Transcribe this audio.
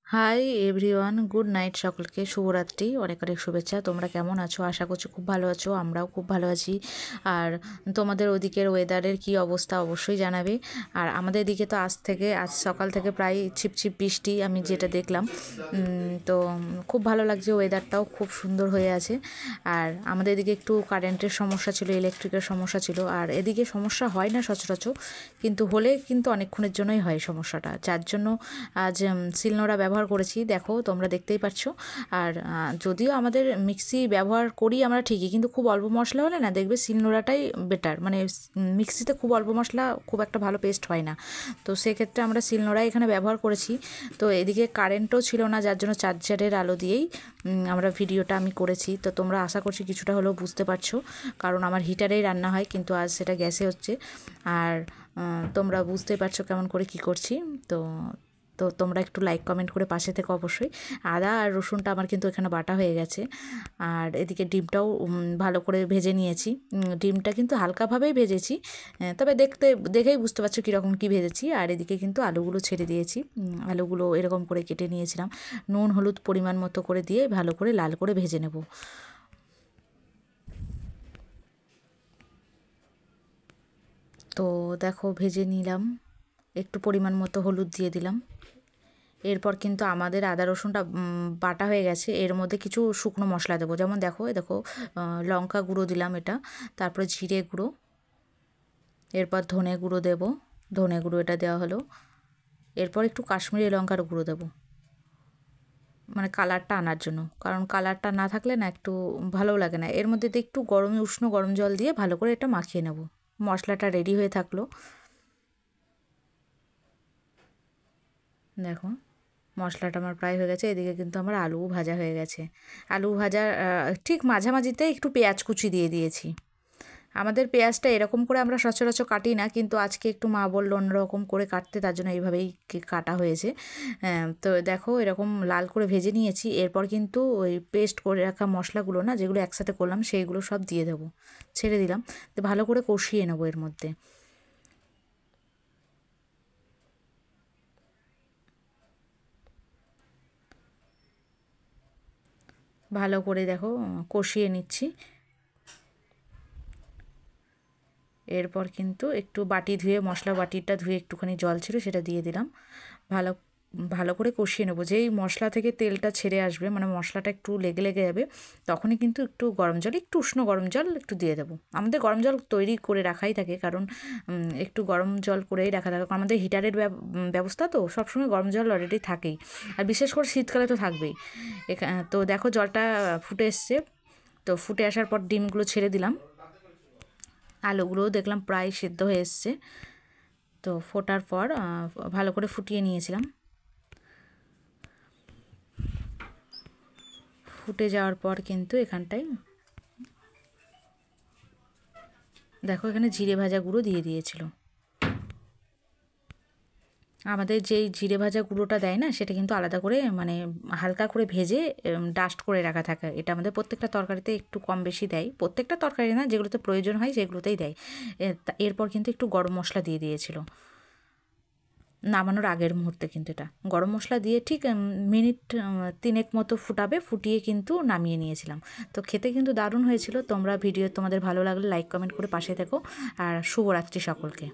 Hi everyone, good night. সকলকে শুভরাত্রি, অনেক অনেক শুভেচ্ছা। তোমরা কেমন আছো? আশা করছি খুব ভালো আছো। আমরাও খুব ভালো আছি। আর তোমাদের ওদিকের ওয়েদারের কি অবস্থা অবশ্যই জানাবে। আর আমাদের দিকে তো আজ সকাল থেকে প্রায় ছিপছিপ বৃষ্টি, আমি যেটা দেখলাম। তো খুব ভালো লাগছে, ওয়েদারটাও খুব সুন্দর হয়ে আছে। আর আমাদের এদিকে একটু কারেন্টের সমস্যা ছিল, ইলেকট্রিকের সমস্যা ছিল। আর এদিকে সমস্যা হয় না সচরাচর, কিন্তু হলে কিন্তু অনেকক্ষণের জন্যই হয় সমস্যাটা, যার জন্য আজ শিলনোড়া ব্যবহার করেছি। দেখো, তোমরা দেখতেই পাচ্ছ। আর যদিও আমাদের মিক্সি ব্যবহার করি আমরা ঠিকই, কিন্তু খুব অল্প মশলা হলে না, দেখবে শিলনোড়াটাই বেটার। মানে মিক্সিতে খুব অল্প মশলা খুব একটা ভালো পেস্ট হয় না, তো সেক্ষেত্রে আমরা শিলনোড়াই এখানে ব্যবহার করেছি। তো এদিকে কারেন্টও ছিল না, যার জন্য চার্জারের আলো দিয়েই আমরা ভিডিওটা আমি করেছি। তো তোমরা আশা করছি কিছুটা হলেও বুঝতে পারছো, কারণ আমার হিটারেই রান্না হয়, কিন্তু আজ সেটা গ্যাসে হচ্ছে। আর তোমরা বুঝতে পারছো কেমন করে কি করছি। তো তো তোমরা একটু লাইক কমেন্ট করে পাশে থেকে অবশ্যই। আদা আর রসুনটা আমার কিন্তু এখানে বাটা হয়ে গেছে। আর এদিকে ডিমটাও ভালো করে ভেজে নিয়েছি। ডিমটা কিন্তু হালকাভাবেই ভেজেছি, তবে দেখেই বুঝতে পারছো কীরকম কী ভেজেছি। আর এদিকে কিন্তু আলুগুলো ছেড়ে দিয়েছি। আলুগুলো এরকম করে কেটে নিয়েছিলাম, নুন হলুদ পরিমাণ মতো করে দিয়ে ভালো করে লাল করে ভেজে নেব। তো দেখো, ভেজে নিলাম, একটু পরিমাণ মতো হলুদ দিয়ে দিলাম। এরপর কিন্তু আমাদের আদা রসুনটা বাটা হয়ে গেছে, এর মধ্যে কিছু শুকনো মশলা দেবো। যেমন দেখো লঙ্কা গুঁড়ো দিলাম এটা, তারপরে জিরে গুঁড়ো, এরপর ধনে গুঁড়ো দেব। ধনে গুঁড়ো এটা দেওয়া হলো। এরপর একটু কাশ্মীরি লঙ্কার গুঁড়ো দেবো, মানে কালারটা আনার জন্য, কারণ কালারটা না থাকলে না একটু ভালো লাগে না। এর মধ্যে একটু উষ্ণ গরম জল দিয়ে ভালো করে এটা মাখিয়ে নেব। মশলাটা রেডি হয়ে থাকলো। দেখো, মশলাটা আমার প্রায় হয়ে গেছে। এদিকে কিন্তু আমার আলুও ভাজা হয়ে গেছে। আলু ভাজা ঠিক মাঝামাঝিতে একটু পেঁয়াজ কুচি দিয়ে দিয়েছি। আমাদের পেঁয়াজটা এরকম করে আমরা সচরাচর কাটি না, কিন্তু আজকে একটু মা বললো অন্যরকম করে কাটতে, তার জন্য এইভাবেই কাটা হয়েছে। তো দেখো, এরকম লাল করে ভেজে নিয়েছি। এরপর কিন্তু ওই পেস্ট করে রাখা মশলাগুলো না, যেগুলো একসাথে করলাম, সেইগুলো সব দিয়ে দেবো। ছেড়ে দিলাম, তো ভালো করে কষিয়ে নেবো এর মধ্যে। ভালো করে দেখো কষিয়ে নিচ্ছি। এরপর কিন্তু একটু বাটি ধুয়ে, মশলা বাটিটা ধুয়ে একটুখানি জল ছিল, সেটা দিয়ে দিলাম। ভালো ভালো করে কষিয়ে নেবো। যেই মশলা থেকে তেলটা ছেড়ে আসবে, মানে মশলাটা একটু লেগে লেগে যাবে, তখনই কিন্তু একটু গরম জল, একটু উষ্ণ গরম জল একটু দিয়ে দেবো। আমাদের গরম জল তৈরি করে রাখাই থাকে, কারণ একটু গরম জল করেই রাখা থাকে, কারণ আমাদের হিটারের ব্যবস্থা, তো সবসময় গরম জল অলরেডি থাকেই। আর বিশেষ করে শীতকালে তো থাকবেই। তো দেখো, জলটা ফুটে এসছে। তো ফুটে আসার পর ডিমগুলো ছেড়ে দিলাম। আলুগুলোও দেখলাম প্রায় সিদ্ধ হয়ে এসছে। তো ফোটার পর ভালো করে ফুটিয়ে নিয়েছিলাম। ফুটে যাওয়ার পর কিন্তু এখানটায় দেখো, এখানে জিরে ভাজা গুঁড়ো দিয়ে দিয়েছিল। আমাদের যেই জিরে ভাজা গুঁড়োটা দেয় না, সেটা কিন্তু আলাদা করে, মানে হালকা করে ভেজে ডাস্ট করে রাখা থাকে। এটা আমাদের প্রত্যেকটা তরকারিতে একটু কম বেশি দেয়, প্রত্যেকটা তরকারি না, যেগুলোতে প্রয়োজন হয় সেগুলোতেই দেয়। এরপর কিন্তু একটু গরম মশলা দিয়ে দিয়েছিল নামানোর আগের মুহূর্তে। কিন্তু এটা গরম মশলা দিয়ে ঠিক মিনিট 3 মতো ফুটিয়ে কিন্তু নামিয়ে নিয়েছিলাম। তো খেতে কিন্তু দারুণ হয়েছিল। তোমরা তোমাদের ভালো লাগলে লাইক কমেন্ট করে পাশে থেকো। আর শুভরাত্রি সকলকে।